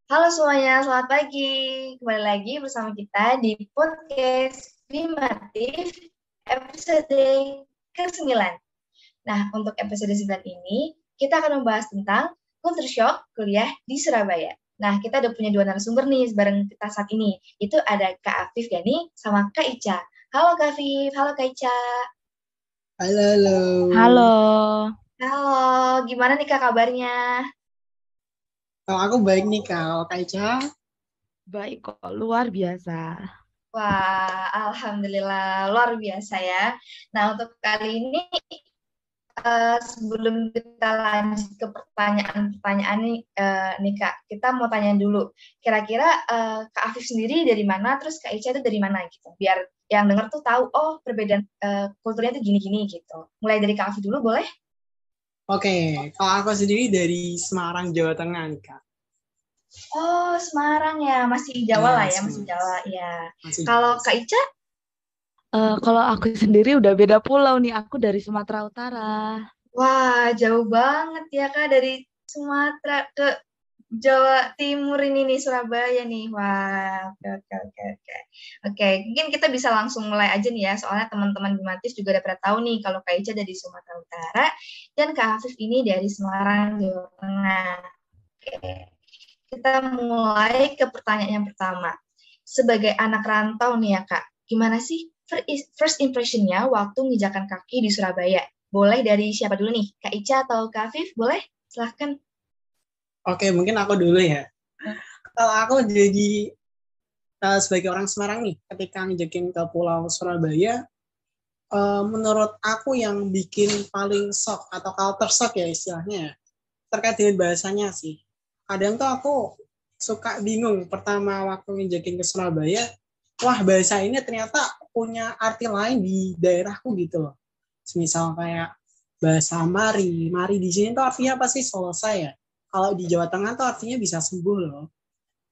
Halo semuanya, selamat pagi. Kembali lagi bersama kita di podcast Bimatif episode ke-9. Nah, untuk episode 9 ini, kita akan membahas tentang culture shock kuliah di Surabaya. Nah, kita udah punya dua narasumber nih bareng kita saat ini. Itu ada Kak Afif Gani sama Kak Ica. Halo Kak Afif, halo Kak Ica. Halo, halo. Halo, Halo, gimana nih Kak kabarnya? Kalau aku baik nih, Kak. Kalau Kak Ica, baik kok, luar biasa. Wah, Alhamdulillah, luar biasa ya. Nah, untuk kali ini, sebelum kita lanjut ke pertanyaan-pertanyaan nih, Kak, kita mau tanya dulu. Kira-kira Kak Afif sendiri dari mana, terus Kak Ica itu dari mana gitu. Biar yang denger tuh tahu, oh perbedaan kulturnya tuh gini-gini gitu. Mulai dari Kak Afif dulu, boleh? oke. Kalau aku sendiri dari Semarang, Jawa Tengah nih, Kak. Oh, Semarang ya, masih Jawa lah ya, Yes, masih Mas. Jawa ya. Masih Kalau jelas. Kak Ica, Kalau aku sendiri udah beda pulau nih, aku dari Sumatera Utara. wah jauh banget ya Kak dari Sumatera ke Jawa Timur ini nih Surabaya nih. Wah, oke oke oke oke. Oke, mungkin kita bisa langsung mulai aja nih ya. Soalnya teman-teman Bimatis juga udah pada tahu nih kalau Kak Ica dari Sumatera Utara dan Kak Hafif ini dari Semarang, Jawa Tengah. Oke. Kita mulai ke pertanyaan yang pertama. Sebagai anak rantau nih ya Kak, gimana sih first impression-nya waktu menginjakan kaki di Surabaya? Boleh dari siapa dulu nih? Kak Ica atau Kak Hafif? Boleh? Silahkan. Oke, mungkin aku dulu ya. Kalau aku jadi sebagai orang Semarang nih, ketika ngejakin ke Pulau Surabaya, menurut aku yang bikin paling shock atau culture shock ya istilahnya ya, terkait dengan bahasanya sih. Kadang tuh aku suka bingung pertama waktu ngejakin ke Surabaya, wah bahasa ini ternyata punya arti lain di daerahku gitu loh. Misal kayak bahasa mari, mari di sini tuh artinya apa sih selesai ya. Kalau di Jawa Tengah tuh artinya bisa sembuh loh.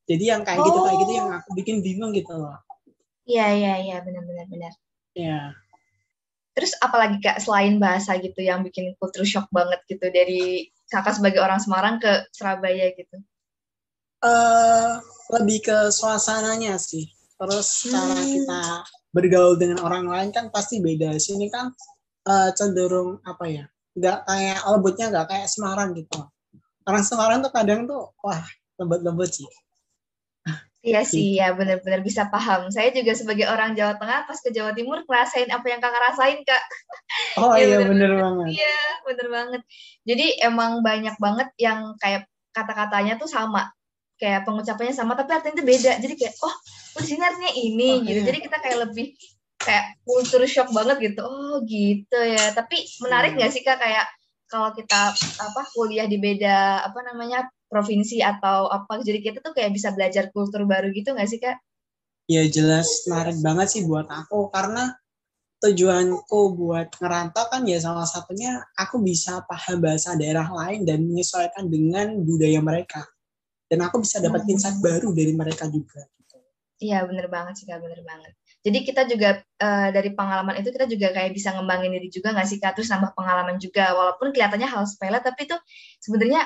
Jadi yang kayak gitu yang Oh, aku bikin bingung gitu loh. iya iya iya benar benar benar. Ya, Terus apalagi Kak selain bahasa gitu yang bikin culture shock banget gitu dari Kakak sebagai orang Semarang ke Surabaya gitu. eh lebih ke suasananya sih. Terus cara Hmm, kita bergaul dengan orang lain kan pasti beda. Sini kan cenderung apa ya? Nggak kayak lembutnya nggak kayak Semarang gitu. Orang Semarang tuh kadang tuh wah lembut-lembut sih. iya sih Gitu. ya benar-benar bisa paham. Saya juga sebagai orang Jawa Tengah pas ke Jawa Timur ngerasain apa yang Kakak rasain Kak. Oh Iya iya benar bener banget. banget. Iya benar banget. Jadi emang banyak banget yang kayak kata-katanya tuh sama, kayak pengucapannya sama tapi artinya itu beda. Jadi kayak oh di sini artinya ini Oh gitu. iya. Jadi kita kayak lebih kayak culture shock banget gitu. Oh gitu ya. Tapi menarik Iya. nggak sih Kak kayak kalau kita apa kuliah di beda apa namanya provinsi atau apa jadi kita tuh kayak bisa belajar kultur baru gitu nggak sih Kak? Ya jelas menarik banget sih buat aku karena tujuanku buat ngerantau kan ya salah satunya aku bisa paham bahasa daerah lain dan menyesuaikan dengan budaya mereka. Dan aku bisa dapat insight Hmm. baru dari mereka juga. Gitu. Iya, bener banget sih, Kak, bener banget. Jadi kita juga dari pengalaman itu kita juga kayak bisa ngembangin diri juga nggak sih, Kak? Terus nambah pengalaman juga. Walaupun kelihatannya hal sepele, tapi itu sebenarnya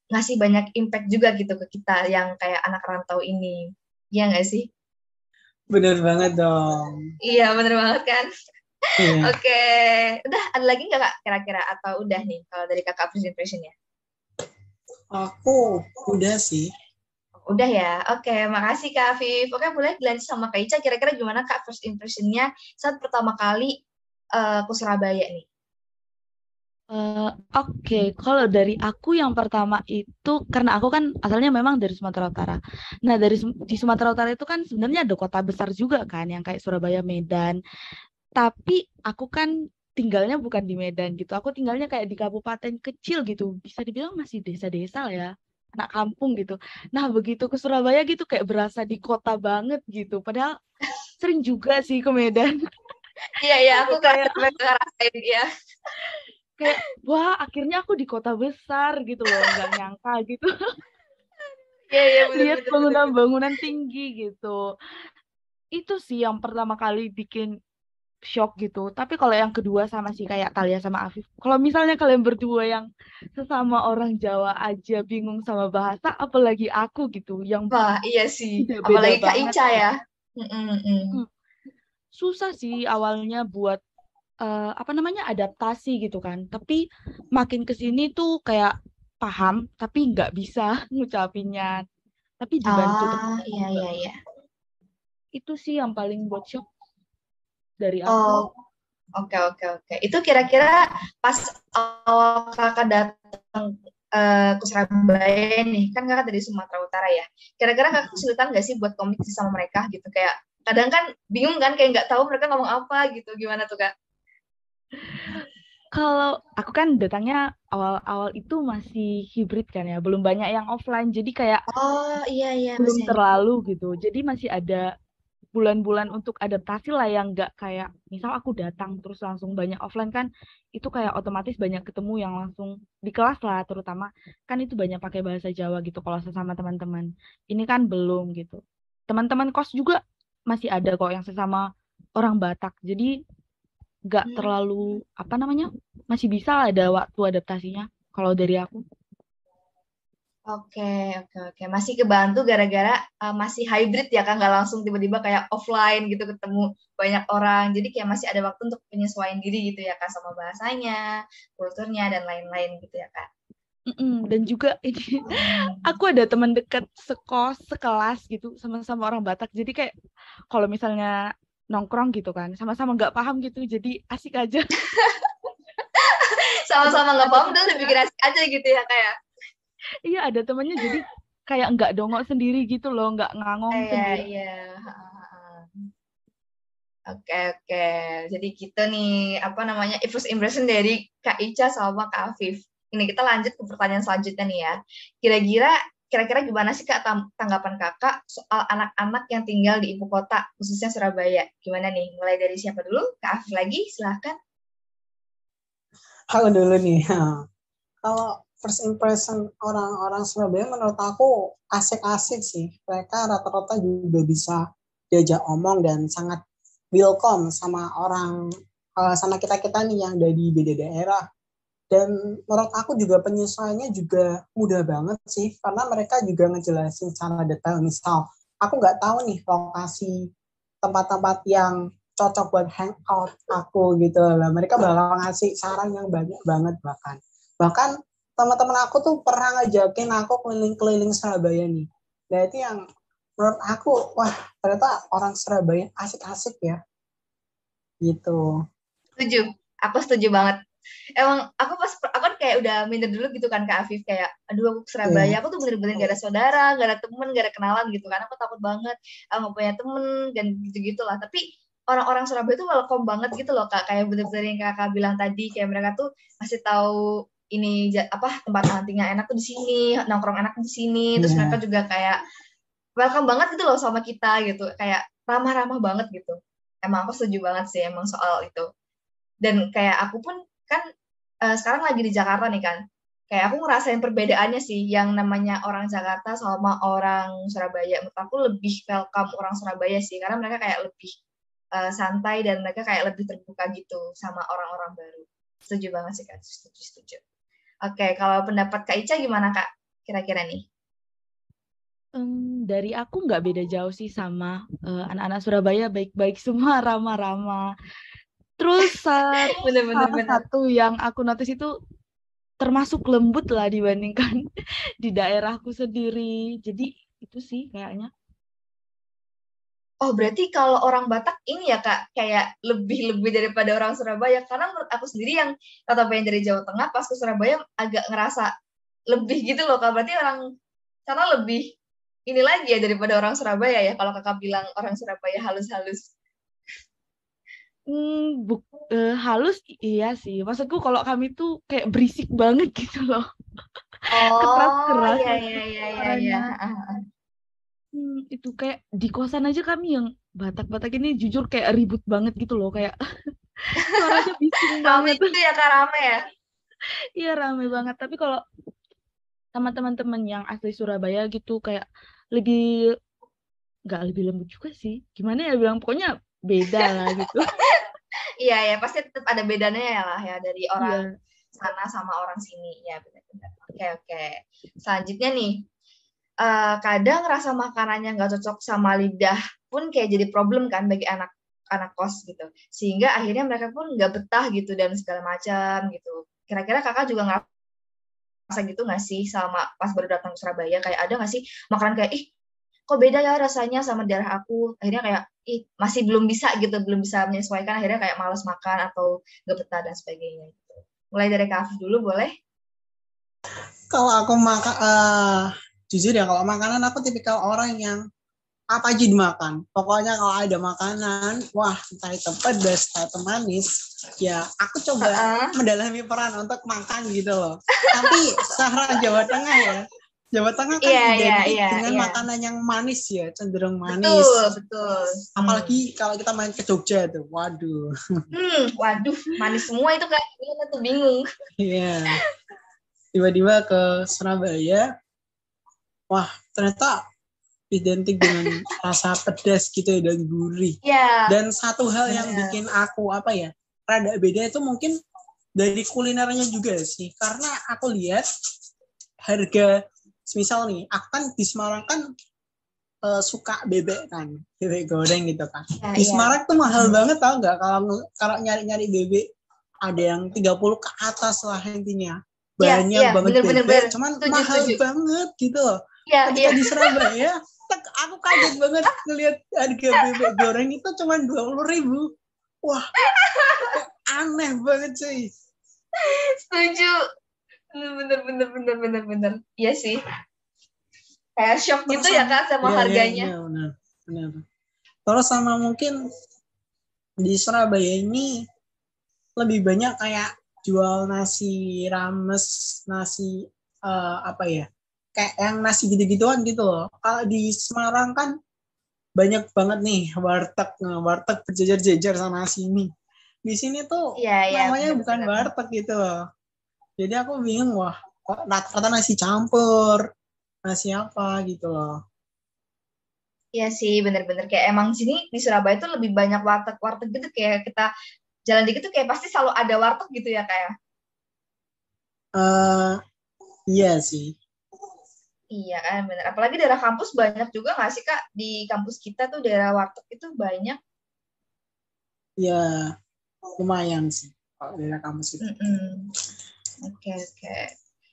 ngasih banyak impact juga gitu ke kita yang kayak anak rantau ini. Iya nggak sih? Bener banget dong. Iya, bener banget kan? Iya, Oke. Udah, ada lagi nggak, Kak, kira-kira? Atau udah nih, kalau dari Kakak first impression-nya? aku udah sih. Udah ya? Oke, makasih, Kak Afif. Oke, boleh dilanjut sama Kak Ica. Kira-kira gimana, Kak, first impression-nya saat pertama kali ke Surabaya nih? Oke, kalau dari aku yang pertama itu karena aku kan asalnya memang dari Sumatera Utara. Nah, di Sumatera Utara itu kan sebenarnya ada kota besar juga kan yang kayak Surabaya, Medan. Tapi aku kan tinggalnya bukan di Medan gitu. Aku tinggalnya kayak di kabupaten kecil gitu. Bisa dibilang masih desa-desa lah ya. Anak kampung gitu. Nah, begitu ke Surabaya gitu kayak berasa di kota banget gitu. Padahal sering juga sih ke Medan. Iya, iya, aku Kayak ngerasain ya. kayak wah akhirnya aku di kota besar gitu loh, nggak nyangka gitu. Iya, iya, bener, Lihat bener, bener, bener. bangunan-bangunan tinggi gitu. Itu sih yang pertama kali bikin shock gitu. Tapi kalau yang kedua sama sih kayak Talia sama Afif. Kalau misalnya kalian berdua yang sesama orang Jawa aja bingung sama bahasa, apalagi aku gitu yang Wah, iya sih. udah beda Apalagi Kak banget Ica ya. gitu. Mm-mm-mm. Hmm, Susah sih awalnya buat apa namanya adaptasi gitu kan. Tapi makin ke sini tuh kayak paham tapi nggak bisa ngucapinnya. Tapi dibantu Ah, teman iya, juga. iya, iya. Itu sih yang paling buat shock dari aku. Oh, oke, oke, oke. Itu kira-kira pas awal kakak datang ke Surabaya nih, kan kakak dari Sumatera Utara ya. Kira-kira kakak kesulitan nggak sih buat komunikasi sama mereka gitu? Kayak kadang kan bingung kan, kayak nggak tahu mereka ngomong apa gitu. Gimana tuh Kak? Kalau aku kan datangnya awal-awal itu masih hibrid kan ya, belum banyak yang offline, jadi kayak Oh, iya, iya, belum masih ada. terlalu gitu. Jadi masih ada bulan-bulan untuk adaptasi lah yang nggak kayak misal aku datang terus langsung banyak offline kan, itu kayak otomatis banyak ketemu yang langsung di kelas lah terutama, kan itu banyak pakai bahasa Jawa gitu kalau sesama teman-teman. Ini kan belum gitu. Teman-teman kos juga masih ada kok yang sesama orang Batak. Jadi nggak Hmm. terlalu apa namanya masih bisa lah ada waktu adaptasinya kalau dari aku. Oke, oke, oke. Masih kebantu gara-gara masih hybrid ya kan, nggak langsung tiba-tiba kayak offline gitu ketemu banyak orang. Jadi kayak masih ada waktu untuk penyesuaian diri gitu ya Kak, sama bahasanya, kulturnya, dan lain-lain gitu ya Kak. Dan juga ini Hmm. aku ada teman dekat sekos sekelas gitu sama-sama orang Batak, jadi kayak kalau misalnya nongkrong gitu kan sama-sama nggak paham gitu jadi asik aja. ada Sama-sama nggak ada paham, udah temennya, bikin asik aja gitu ya Kak ya. iya ada temennya jadi kayak nggak dongok sendiri gitu loh, nggak ngangong Iya, sendiri. iya. Ha, ha, ha. Oke, oke. Jadi gitu nih, apa namanya, first impression dari Kak Ica sama Kak Afif. Ini kita lanjut ke pertanyaan selanjutnya nih ya. Kira-kira kira-kira gimana sih Kak tanggapan Kakak soal anak-anak yang tinggal di ibu kota, khususnya Surabaya? Gimana nih? Mulai dari siapa dulu? Kak Afif lagi, silahkan. Aku dulu nih. Kalau first impression orang-orang Surabaya menurut aku asik-asik sih. Mereka rata-rata juga bisa diajak omong dan sangat welcome sama orang sama kita-kita nih yang dari beda daerah. Dan menurut aku juga penyesuaiannya juga mudah banget sih, karena mereka juga ngejelasin secara detail. Misal, aku nggak tahu nih lokasi tempat-tempat yang cocok buat hangout aku gitu lah. Mereka bakal ngasih saran yang banyak banget bahkan. Bahkan teman-teman aku tuh pernah ngajakin aku keliling-keliling Surabaya nih. Nah itu yang menurut aku, wah ternyata orang Surabaya asik-asik ya gitu. Setuju. Aku setuju banget. Emang aku kan kayak udah minder dulu gitu kan Kak Afif, kayak aduh aku ke Surabaya, Iya, aku tuh bener-bener gak ada saudara, gak ada temen, gak ada kenalan gitu kan, aku takut banget nggak punya temen dan gitu-gitu lah. Tapi orang-orang Surabaya tuh welcome banget gitu loh Kak, kayak bener-bener yang Kakak bilang tadi, kayak mereka tuh masih tahu ini apa tempat huntingnya enak tuh di sini, nongkrong enak di sini, terus mereka iya. juga kayak welcome banget gitu loh sama kita gitu, kayak ramah-ramah banget gitu. Emang aku setuju banget sih emang soal itu. Dan kayak aku pun kan sekarang lagi di Jakarta nih kan, kayak aku ngerasain perbedaannya sih, yang namanya orang Jakarta sama orang Surabaya. Menurut aku lebih welcome orang Surabaya sih, karena mereka kayak lebih santai dan mereka kayak lebih terbuka gitu sama orang-orang baru. Setuju banget sih Kak, setuju, setuju. Oke, kalau pendapat Kak Ica gimana Kak? Kira-kira nih. Dari aku nggak beda jauh sih sama anak-anak Surabaya, baik-baik semua, ramah-ramah. Terus Bener-bener salah bener. satu yang aku notice itu termasuk lembut lah dibandingkan di daerahku sendiri. Jadi itu sih kayaknya. Oh, berarti kalau orang Batak ini ya Kak, kayak lebih-lebih daripada orang Surabaya. Karena menurut aku sendiri yang notabene dari Jawa Tengah, pas ke Surabaya agak ngerasa lebih gitu loh Kak. Berarti orang sana lebih ini lagi ya daripada orang Surabaya ya. Kalau Kakak bilang orang Surabaya halus-halus. Halus iya sih. Maksudku kalau kami tuh kayak berisik banget gitu loh. Oh, Keras-keras iya, gitu iya, iya, iya, iya. suaranya. Itu kayak di kosan aja kami yang Batak-Batak ini jujur kayak ribut banget gitu loh. Kayak suaranya bising Rame banget. gitu ya Kak, rame ya? Iya rame banget. Tapi kalau sama teman-teman yang asli Surabaya gitu kayak lebih nggak lebih lembut juga sih. Gimana ya bilang pokoknya beda lah gitu. Iya ya, pasti tetap ada bedanya ya lah ya dari orang Iya. sana sama orang sini. Ya benar-benar. Oke. Selanjutnya nih, kadang rasa makanannya nggak cocok sama lidah pun kayak jadi problem kan bagi anak kos gitu. Sehingga akhirnya mereka pun nggak betah gitu dan segala macam gitu. Kira-kira kakak juga ngerasa gitu nggak sih sama pas baru datang ke Surabaya? Kayak ada nggak sih makanan kayak, ih kok beda ya rasanya sama daerah aku? Akhirnya kayak, ih masih belum bisa gitu, belum bisa menyesuaikan. Akhirnya kayak malas makan atau nggak betah dan sebagainya. Gitu. Mulai dari Kak Afif dulu boleh? Kalau aku makan, jujur ya, kalau makanan aku tipikal orang yang apa aja dimakan. Pokoknya kalau ada makanan, wah entah itu pedas, entah itu manis, ya aku coba mendalami peran untuk makan gitu loh. Tapi secara Jawa Tengah ya, Jawa Tengah kan identik dengan makanan yang manis ya, cenderung manis. Betul. Apalagi kalau kita main ke Jogja tuh, waduh. Waduh, manis semua itu Kak. Gimana tuh bingung. Iya. Tiba-tiba ke Surabaya, wah ternyata identik dengan rasa pedas gitu ya dan gurih. Yeah. Dan satu hal yang bikin aku rada beda itu mungkin dari kulinernya juga sih. Karena aku lihat harga, misal nih, aku kan di Semarang kan suka bebek kan, bebek goreng gitu kan. Di Semarang tuh mahal banget, tau nggak, kalau nyari-nyari bebek ada yang 30 ke atas lah intinya. Banyak banget bebek, cuman mahal banget gitu loh. Ketika di Surabaya, aku kaget banget ngelihat harga bebek goreng itu cuma 20.000. Wah, aneh banget sih. Setuju. Bener. Iya sih. Kayak shock gitu ya Kak sama harganya. Iya, benar. Terus sama mungkin di Surabaya ini lebih banyak kayak jual nasi rames, nasi kayak yang nasi gitu-gituan gitu loh. Kalau di Semarang kan banyak banget nih warteg berjejer-jejer sana sini. Di sini tuh namanya bukan warteg gitu loh. Jadi aku bingung, wah kok rata-rata nasi campur, nasi apa gitu loh. Iya sih, bener-bener kayak emang sini di Surabaya tuh lebih banyak warteg gitu, kayak kita jalan dikit tuh kayak pasti selalu ada warteg gitu ya kayak. Iya sih. Iya kan, bener. Apalagi daerah kampus banyak juga nggak sih Kak? Di kampus kita tuh daerah warteg itu banyak. Ya, lumayan sih kalau daerah kampus itu. Oke.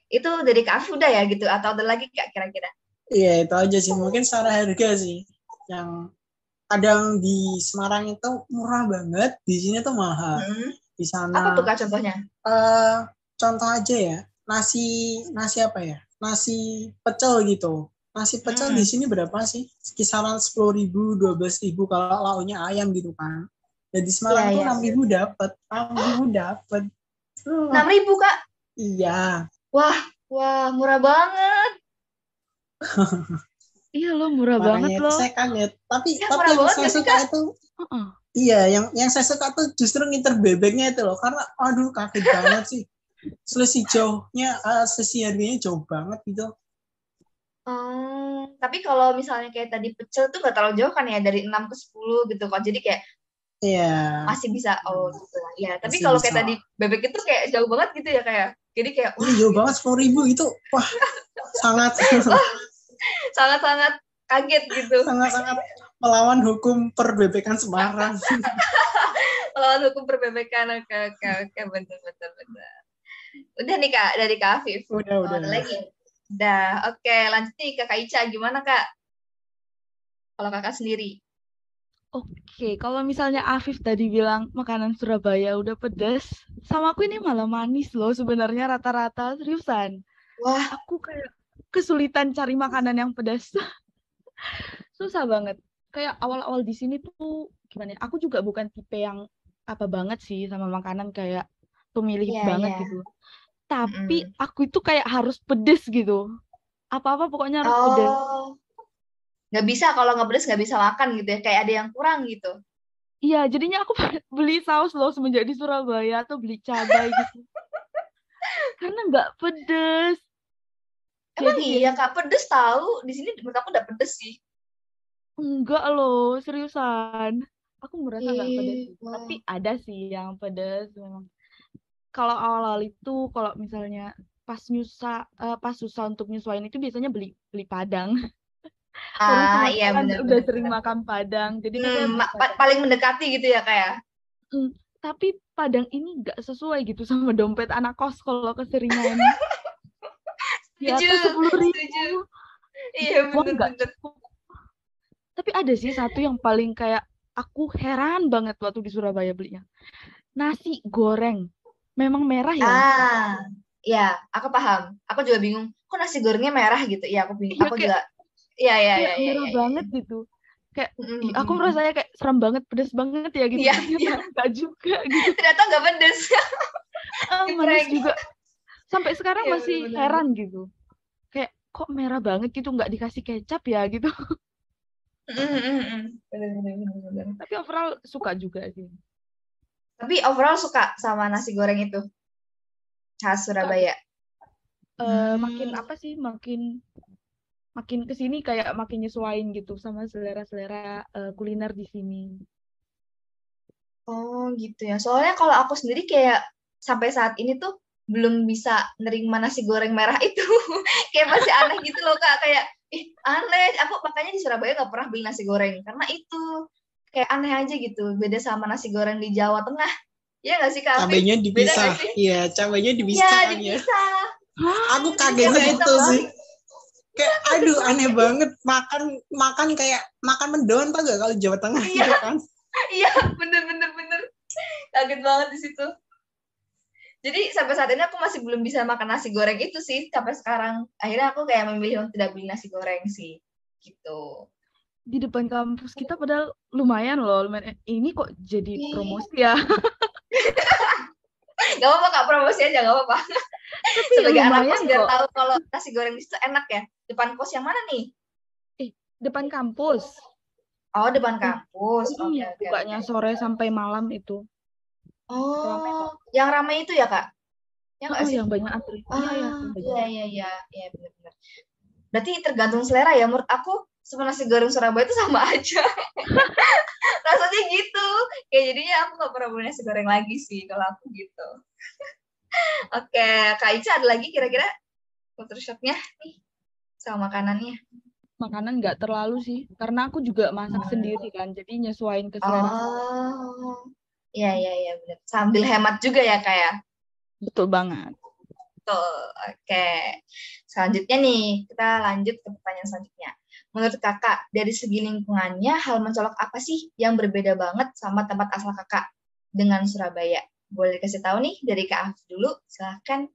Itu dari Kak Afif udah ya gitu? Atau ada lagi Kak kira-kira? Iya, itu aja sih. Mungkin secara harga sih. Yang kadang di Semarang itu murah banget, di sini tuh mahal. Di sana. Apa tuh Kak contohnya? Contoh aja ya, nasi apa ya? Nasi pecel gitu. Nasi pecel di sini berapa sih? Kisaran 10.000, 12.000 kalau lauknya ayam gitu kan. Dan di Semarang tuh 6.000 dapat. 6.000 dapat. 6.000 Kak? Iya. Wah, murah banget. Iya loh, murah banget loh. Saya kaget. Tapi yang saya suka itu, iya, yang saya suka tuh justru ngiter bebeknya itu loh. Karena, aduh kaget banget sih. Selisih harganya jauh banget gitu. Tapi kalau misalnya kayak tadi pecel tuh nggak terlalu jauh kan ya, dari 6 ke 10 gitu kok. Jadi kayak masih bisa gitu. Ya, tapi kalau kayak tadi bebek itu kayak jauh banget gitu ya kayak. Jadi kayak jauh banget 10.000 itu. Wah, sangat sangat kaget gitu. Sangat melawan hukum perbebekan Semarang. Melawan hukum perbebekan. Oke, bener. Udah nih Kak, dari Kak Afif. Udah. Ada lagi? Udah, oke. Lanjut nih ke Kak Ica. Gimana Kak? Kalau Kakak sendiri? Oke, kalau misalnya Afif tadi bilang makanan Surabaya udah pedas, sama aku ini malah manis loh sebenarnya rata-rata, seriusan. Wah. Aku kayak kesulitan cari makanan yang pedas. Susah banget. Kayak awal-awal di sini tuh gimana ya? Aku juga bukan tipe yang apa banget sih sama makanan, kayak pemilih banget gitu. Tapi aku itu kayak harus pedes gitu. Apa-apa pokoknya harus pedes. Nggak bisa, kalau nggak pedes nggak bisa makan gitu ya. Kayak ada yang kurang gitu. Iya, jadinya aku beli saus loh semenjak di Surabaya, atau beli cabai gitu. Karena nggak pedes. Emang iya Kak, pedes tahu. Di sini menurut aku udah pedes sih. Enggak loh, seriusan. Aku merasa nggak pedas sih. Wah. Tapi ada sih yang pedas memang. Kalau awal-awal itu, kalau misalnya pas susah untuk nyesuaiin itu biasanya beli beli Padang. Orang Iya Sumatera kan udah benar-benar. sering makan Padang, jadi biasanya beli Padang. Paling mendekati gitu ya kayak. Hmm, tapi Padang ini nggak sesuai gitu sama dompet anak kos kalau keseringan di Setuju, atas 10.000. setuju. Iya Uang nggak benar-benar. cukup. Tapi ada sih satu yang paling kayak aku heran banget waktu di Surabaya belinya. Nasi goreng. Memang merah ya? Ya, aku paham. Aku juga bingung. Kok nasi gorengnya merah gitu? Iya, aku bingung. Iya Aku kayak juga. Iya, iya, iya, kayak iya, merah iya. banget gitu. Kayak aku Mm-mm. merasanya kayak seram banget, pedas banget ya gitu. Iya, Ternyata iya. enggak juga gitu. Ternyata nggak pedes. Manis Geprek. juga. Sampai sekarang Iya, masih benar-benar. heran gitu. Kayak kok merah banget gitu, nggak dikasih kecap ya gitu. Benar-benar. Tapi overall suka juga sih. Tapi overall suka sama nasi goreng itu khas Suka Surabaya. makin apa sih, makin kesini kayak makin nyesuain gitu sama selera-selera kuliner di sini. Oh gitu ya. Soalnya kalau aku sendiri kayak sampai saat ini tuh belum bisa nerima nasi goreng merah itu. Kayak masih aneh gitu loh Kak. Kayak, aneh. Aku makanya di Surabaya nggak pernah beli nasi goreng. Karena itu kayak aneh aja gitu. Beda sama nasi goreng di Jawa Tengah. Iya nggak sih Kak Afif? Cabainya Beda dipisah. nggak sih? Iya, cabainya Iya, dipisah kan ya. dipisah. Aku Iya, kagetnya beda itu sih. banget. Kayak aduh aneh banget makan kayak makan mendoan tau gak kalau Jawa Tengah Iya, gitu kan. iya, bener. Kaget banget di situ. Jadi sampai saat ini aku masih belum bisa makan nasi goreng itu sih sampai sekarang. Akhirnya aku kayak memilih untuk tidak beli nasi goreng sih. Gitu. Di depan kampus kita padahal lumayan loh. Ini kok jadi promosi ya? Gak apa-apa Kak, promosi aja gak apa-apa. Tapi Sebagai anak lumayan kos biar kok. tahu kalau nasi goreng di situ enak ya. Depan kos yang mana nih? Depan kampus. Oh, depan kampus. Oke. Bukanya sore sampai malam itu. Ramai kok. Yang ramai itu ya Kak? Ya nggak sih? Yang banyak antri. Iya. Iya, benar-benar. Berarti tergantung selera ya. Menurut aku sama nasi goreng Surabaya itu sama aja. Rasanya gitu. Kayak jadinya aku nggak pernah beli nasi goreng lagi sih kalau aku gitu. Oke, Kak Ica ada lagi kira-kira culture shocknya nih sama makanannya? Makanan nggak terlalu sih, karena aku juga masak sendiri kan, jadi nyesuaiin ke selera. Iya, benar. Sambil hemat juga ya Kak ya? Betul banget. Betul. Oke. Selanjutnya nih, kita lanjut ke pertanyaan selanjutnya. Menurut Kakak, dari segi lingkungannya, hal mencolok apa sih yang berbeda banget sama tempat asal Kakak dengan Surabaya? Boleh dikasih tahu nih dari Kak Afif dulu, silahkan.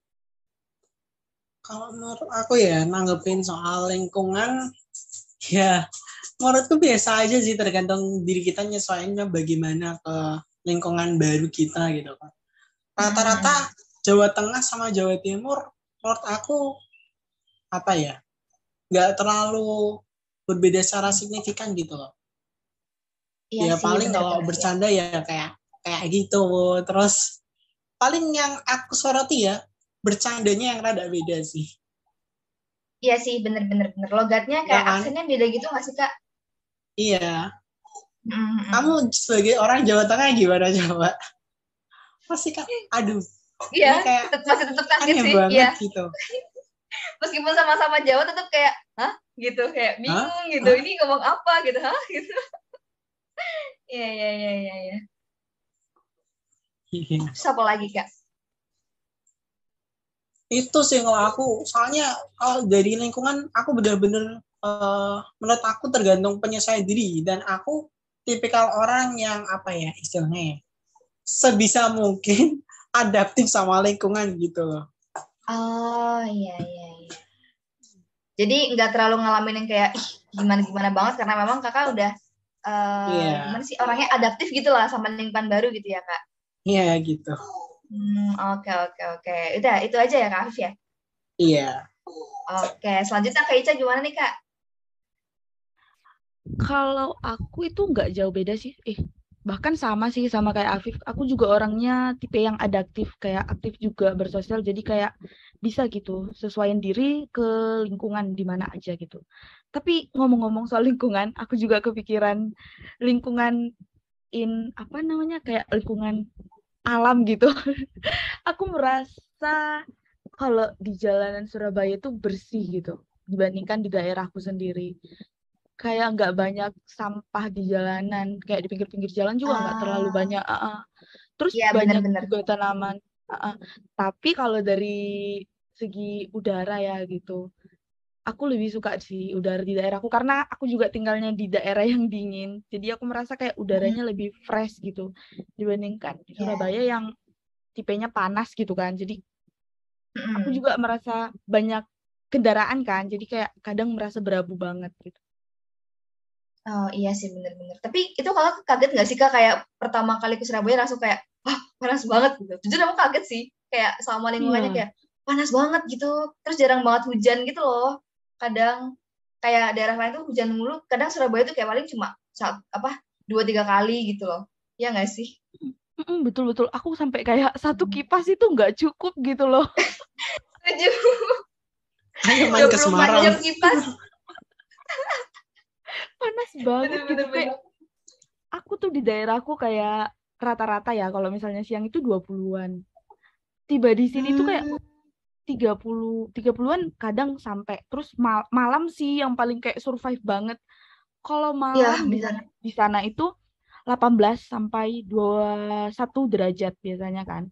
Kalau menurut aku ya nanggepin soal lingkungan ya menurutku biasa aja sih, tergantung diri kita nyesuaiinnya bagaimana ke lingkungan baru kita gitu kan. Rata-rata Jawa Tengah sama Jawa Timur menurut aku apa ya nggak terlalu berbeda secara signifikan gitu loh. Iya Ya sih, paling benar-benar kalau bercanda ya kayak gitu. Terus paling yang aku soroti ya bercandanya yang rada beda sih. Iya sih, bener-bener. Logatnya kayak kan? aksennya beda gitu nggak sih, Kak? Iya. Kamu sebagai orang Jawa Tengah gimana coba? Pasti kan, aduh. Iya, kayak masih tetap kaget sih. banget Iya. gitu. Meskipun sama-sama Jawa tetap kayak, hah? Gitu, kayak bingung gitu. Hah? Ini ngomong apa gitu, hah? Gitu. Iya. Terus apa lagi, Kak? Itu sih kalau aku, soalnya kalau dari lingkungan aku benar-benar menurut aku tergantung penyesuaian diri, dan aku tipikal orang yang apa ya istilahnya sebisa mungkin adaptif sama lingkungan gitu loh. Oh iya. Jadi nggak terlalu ngalamin yang kayak gimana banget karena memang Kakak udah gimana sih orangnya adaptif gitu lah sama lingkungan baru gitu ya Kak? Iya gitu. Oke. Udah itu aja ya Kak Afif ya? Iya. Oke, selanjutnya Kak Ica gimana nih Kak? Kalau aku itu nggak jauh beda sih. Bahkan sama sih sama kayak Afif. Aku juga orangnya tipe yang adaptif, kayak aktif juga bersosial. Jadi kayak bisa gitu sesuaiin diri ke lingkungan di mana aja gitu. Tapi ngomong-ngomong soal lingkungan, aku juga kepikiran lingkungan apa namanya kayak lingkungan alam gitu. Aku merasa kalau di jalanan Surabaya itu bersih gitu dibandingkan di daerahku sendiri. Kayak nggak banyak sampah di jalanan, kayak di pinggir-pinggir jalan juga nggak terlalu Ah, banyak. Terus iya banyak benar-benar. juga tanaman. Tapi kalau dari segi udara ya gitu, aku lebih suka sih udara di daerahku karena aku juga tinggalnya di daerah yang dingin. Jadi aku merasa kayak udaranya lebih fresh gitu dibandingkan di Ya. Surabaya yang tipenya panas gitu kan. Jadi aku Mm-mm. juga merasa banyak kendaraan kan. Jadi kayak kadang merasa berabu banget gitu. Oh iya sih benar-benar. Tapi itu kalau kaget nggak sih Kak kayak pertama kali ke Surabaya langsung kayak wah panas banget gitu. Jujur aku kaget sih kayak sama lingkungannya Iya. kayak panas banget gitu. Terus jarang banget hujan gitu loh. Kadang kayak daerah lain tuh hujan mulu. Kadang Surabaya tuh kayak paling cuma apa 2-3 kali gitu loh. Iya nggak sih? Betul-betul. Aku sampai kayak satu kipas itu nggak cukup gitu loh. Setuju. Ayo main ke 24 Semarang. jam kipas. Panas banget gitu. Kayak Bener-bener. aku tuh di daerahku kayak rata-rata ya kalau misalnya siang itu 20-an. Tiba di sini tuh kayak Hmm, 30-an kadang sampai. Terus malam sih yang paling kayak survive banget. Kalau ya malam benar. di sana itu 18 sampai 21 derajat biasanya kan.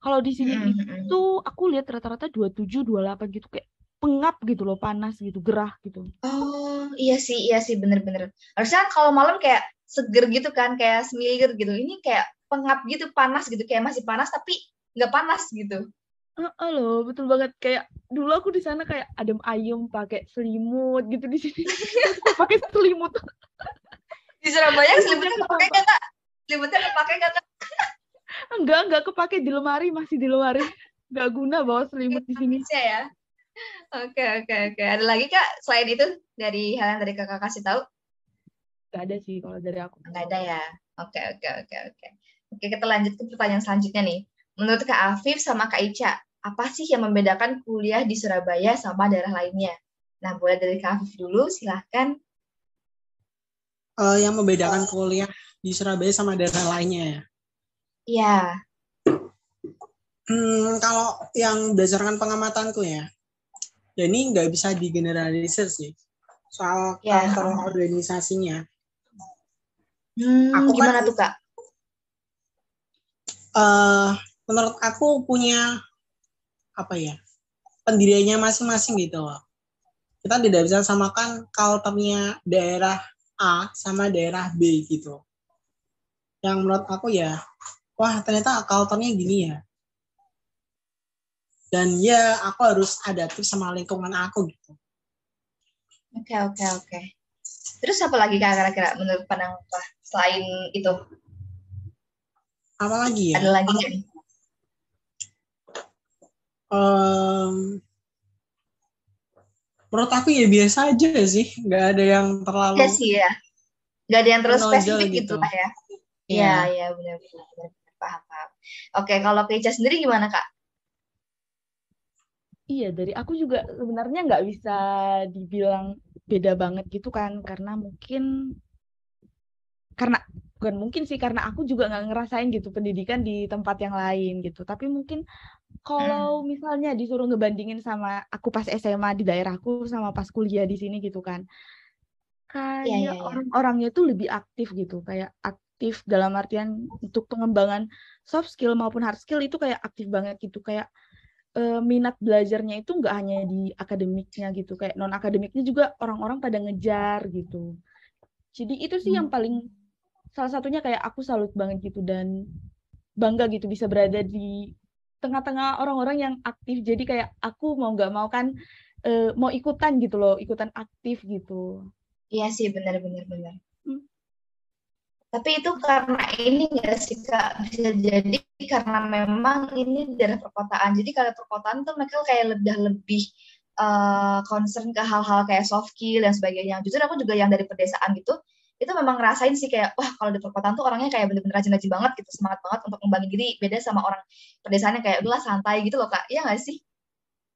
Kalau di sini itu aku lihat rata-rata 27, 28 gitu kayak pengap gitu loh, panas gitu, gerah gitu. Oh iya sih bener-bener. Harusnya kalau malam kayak seger gitu kan, kayak semilir gitu. Ini kayak pengap gitu, panas gitu, kayak masih panas tapi nggak panas gitu. Loh, betul banget kayak dulu aku di sana kayak adem ayem pakai selimut gitu di sini. Aku pakai selimut. Di Surabaya Selimutnya selimutnya kepake kesampah. nggak kak? Selimutnya kepake nggak kak? Enggak kepake di lemari, masih di lemari. Enggak guna bawa selimut di sini. Indonesia ya. Oke. Ada lagi kak selain itu dari hal yang tadi kakak kasih tahu? Enggak ada sih kalau dari aku. Nggak ada ya. Oke. Oke kita lanjut ke pertanyaan selanjutnya nih. Menurut Kak Afif sama Kak Ica, apa sih yang membedakan kuliah di Surabaya sama daerah lainnya? Nah, boleh dari Kak Afif dulu, silahkan. Yang membedakan kuliah di Surabaya sama daerah lainnya ya. Iya, Kalau yang berdasarkan pengamatanku ya, ini nggak bisa digeneralisir sih. Soal ya. cultural organisasinya. Aku kan, Gimana tuh Kak? menurut aku punya apa ya, pendiriannya masing-masing gitu loh. Kita tidak bisa samakan culture-nya daerah A sama daerah B gitu. Yang menurut aku ya, wah ternyata culture-nya gini ya. Dan ya aku harus adaptif sama lingkungan aku gitu. Oke. Terus apa lagi Kak kira-kira menurut pandangan Kak selain itu? Apa lagi ya? Ada lagi nggak nih? Menurut aku ya biasa aja sih. Nggak ada yang Ya terlalu sih ya, nggak ada yang terlalu menonjol spesifik gitu gitu. lah ya. Ya. Iya, benar. Paham. Oke, kalau ke Ica sendiri gimana Kak? Iya, dari aku juga sebenarnya nggak bisa dibilang beda banget gitu kan, karena bukan mungkin sih karena aku juga nggak ngerasain gitu pendidikan di tempat yang lain gitu. Tapi mungkin kalau Hmm, misalnya disuruh ngebandingin sama aku pas SMA di daerahku sama pas kuliah di sini gitu kan, kayak iya. orang-orangnya tuh lebih aktif gitu, kayak aktif dalam artian untuk pengembangan soft skill maupun hard skill itu kayak aktif banget gitu, kayak minat belajarnya itu nggak hanya di akademiknya gitu, kayak non akademiknya juga orang-orang pada ngejar gitu. Jadi itu sih yang paling salah satunya kayak aku salut banget gitu dan bangga gitu bisa berada di tengah-tengah orang-orang yang aktif. Jadi kayak aku mau nggak mau kan mau ikutan gitu loh, ikutan aktif gitu. Iya sih, benar. Hmm. Tapi itu karena ini nggak sih Kak, bisa jadi karena memang ini daerah perkotaan. Jadi kalau perkotaan tuh mereka kayak lebih concern ke hal-hal kayak soft skill dan sebagainya. Jujur aku juga yang dari pedesaan gitu, itu memang ngerasain sih kayak, wah kalau di perkotaan tuh orangnya kayak bener-bener rajin-rajin banget gitu, semangat banget untuk ngembangin diri, beda sama orang pedesaan yang kayak udahlah santai gitu loh Kak. Iya nggak sih?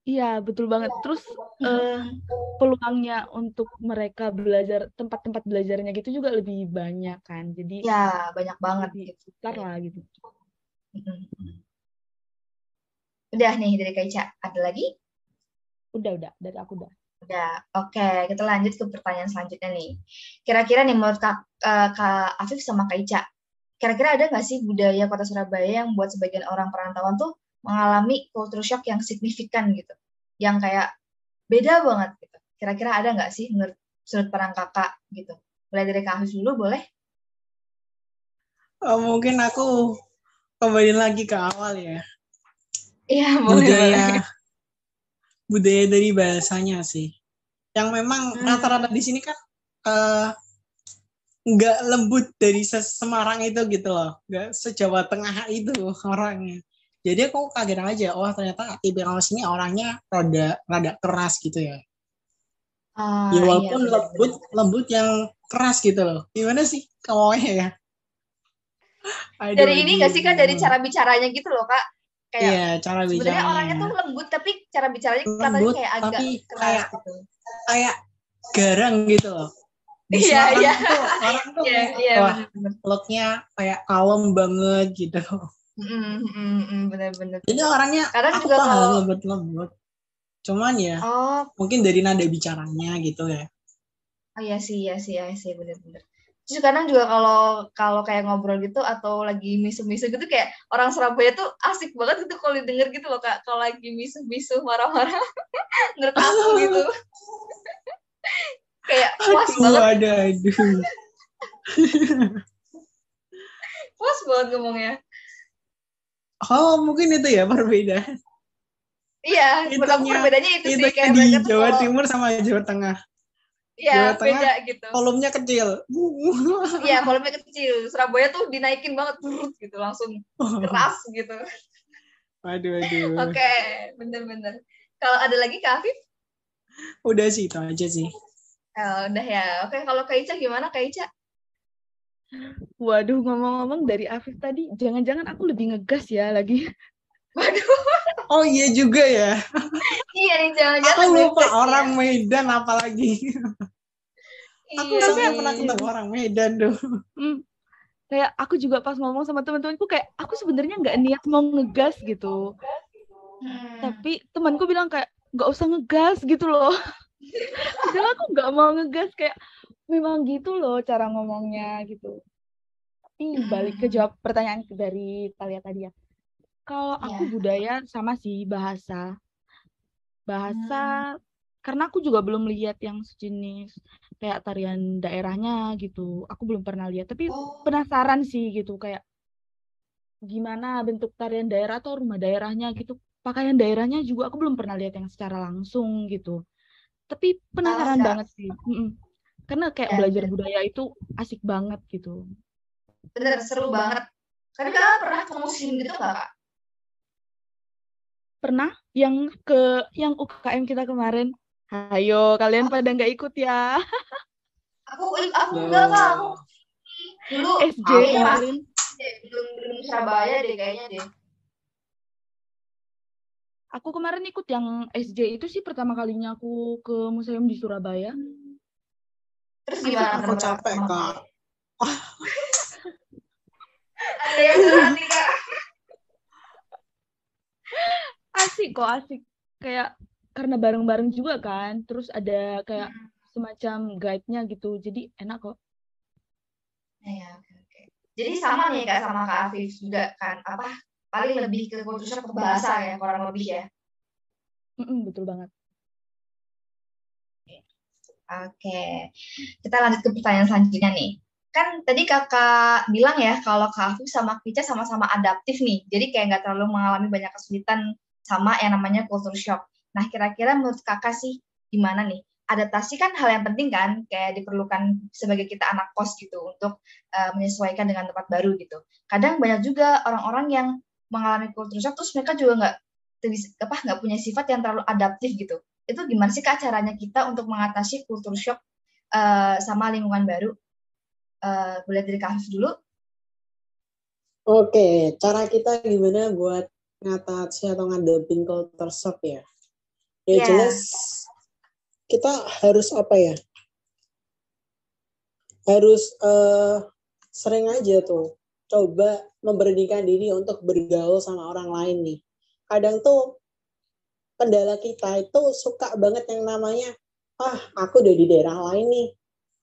Iya, betul banget. Terus peluangnya untuk mereka belajar, tempat-tempat belajarnya gitu juga lebih banyak kan. Jadi Ya, banyak banget lebih gitu. besar lah gitu. Udah nih dari Kak Ica. Ada lagi? Udah, dari aku udah. Udah. Oke, kita lanjut ke pertanyaan selanjutnya nih. Kira-kira nih menurut Kak Afif sama Kak Ica, kira-kira ada nggak sih budaya kota Surabaya yang buat sebagian orang perantauan tuh mengalami culture shock yang signifikan gitu? Yang kayak beda banget gitu. Kira-kira ada nggak sih menurut sudut pandang kakak gitu? Mulai dari Kak Afif dulu boleh? Mungkin aku kembali lagi ke awal ya. Iya, boleh. Budaya dari bahasanya sih. Yang memang rata-rata di sini kan nggak lembut dari Semarang itu gitu loh. Nggak se-Jawa Tengah itu orangnya. Jadi aku kaget aja, oh ternyata tipikal sini orangnya rada keras gitu ya. Ya Iya, walaupun lembut yang keras gitu loh. Gimana sih kamunya ya? Dari ini nggak sih Kak, dari cara bicaranya gitu loh Kak? Kayak Iya, cara sebenarnya bicaranya. orangnya tuh lembut tapi cara bicaranya katanya Lembut, kayak agak tapi keras gitu. Kayak garang gitu loh. Di Iya, Semarang iya. tuh orang tuh Iya, wah, benar-benar. looknya kayak kalem banget gitu. Benar-benar. Jadi orangnya Kadang aku juga paham kalau lembut-lembut. Cuman ya mungkin dari nada bicaranya gitu ya. Oh iya sih, benar-benar. Terus kadang juga kalau kayak ngobrol gitu atau lagi misu-misu gitu kayak orang Surabaya tuh asik banget gitu kalau didengar gitu loh Kak. Kalau lagi misu-misu marah-marah menurut aku gitu. Kayak puas banget. Aduh. Puas banget ngomongnya. Oh, mungkin itu ya perbedaan. Iya, menurut aku perbedaannya itu sih kayak di mereka tuh Jawa kalau Timur sama Jawa Tengah. Jawa ya Tengah beda gitu. volumenya kecil. Iya, volumenya kecil. Surabaya tuh dinaikin banget gitu, langsung keras gitu. Aduh. Oke, bener-bener. Kalau ada lagi Kak Afif? Udah sih, itu aja sih. Udah ya. Oke, kalau Kak Ica gimana Kak Ica? Waduh, ngomong-ngomong dari Afif tadi, jangan-jangan aku lebih ngegas ya lagi. Waduh. Oh iya juga ya. Iya nih, jangan-jangan Aku lupa ngegas orang ya. Medan apalagi. Aku Iya, soalnya pernah ketemu orang Medan tuh. Kayak aku juga pas ngomong sama teman-temanku kayak aku sebenarnya nggak niat mau ngegas gitu. Tapi temanku bilang kayak nggak usah ngegas gitu loh. Padahal aku nggak mau ngegas, kayak memang gitu loh cara ngomongnya gitu. Tapi balik ke jawab pertanyaan dari Talia tadi ya. Kalau aku budaya sama sih bahasa. Karena aku juga belum lihat yang sejenis kayak tarian daerahnya gitu. Aku belum pernah lihat, tapi penasaran sih gitu kayak gimana bentuk tarian daerah atau rumah daerahnya gitu. Pakaian daerahnya juga aku belum pernah lihat yang secara langsung gitu. Tapi penasaran banget sih. Karena kayak belajar budaya itu asik banget gitu. Bener, seru banget. Tapi Kakak pernah ke museum gitu nggak Kak? Pernah yang UKM kita kemarin. Ayo, kalian pada nggak ikut ya? Aku enggak Kak. Aku dulu SJ kemarin. belum Surabaya deh kayaknya deh. Aku kemarin ikut yang SJ itu sih pertama kalinya aku ke museum di Surabaya. Terus gimana? Aku capek Kak. Ada yang curhat nih Kak. Asik kok, asik. Kayak karena bareng-bareng juga kan. Terus ada kayak semacam guide-nya gitu. Jadi enak kok. Ya, oke. Jadi sama nih Kak sama Kak Afif juga kan paling lebih ke kultur shock ke bahasa ya kurang lebih ya. Betul banget. Oke. Kita lanjut ke pertanyaan selanjutnya nih. Kan tadi kakak bilang ya kalau Kak Afif sama Kica sama-sama adaptif nih. Jadi kayak nggak terlalu mengalami banyak kesulitan sama yang namanya culture shock. Nah kira-kira menurut kakak sih gimana nih? Adaptasi kan hal yang penting kan, kayak diperlukan sebagai kita anak kos gitu untuk menyesuaikan dengan tempat baru gitu. Kadang banyak juga orang-orang yang mengalami culture shock terus mereka juga nggak punya sifat yang terlalu adaptif gitu. Itu gimana sih Kak caranya kita untuk mengatasi culture shock sama lingkungan baru? Boleh dari Kak Afif dulu? Oke, cara kita gimana buat ngatasi atau ngadepin culture shock ya? Ya Ya, jelas kita harus apa ya? Harus sering aja tuh coba memberanikan diri untuk bergaul sama orang lain nih. Kadang tuh kendala kita itu suka banget yang namanya, aku udah di daerah lain nih,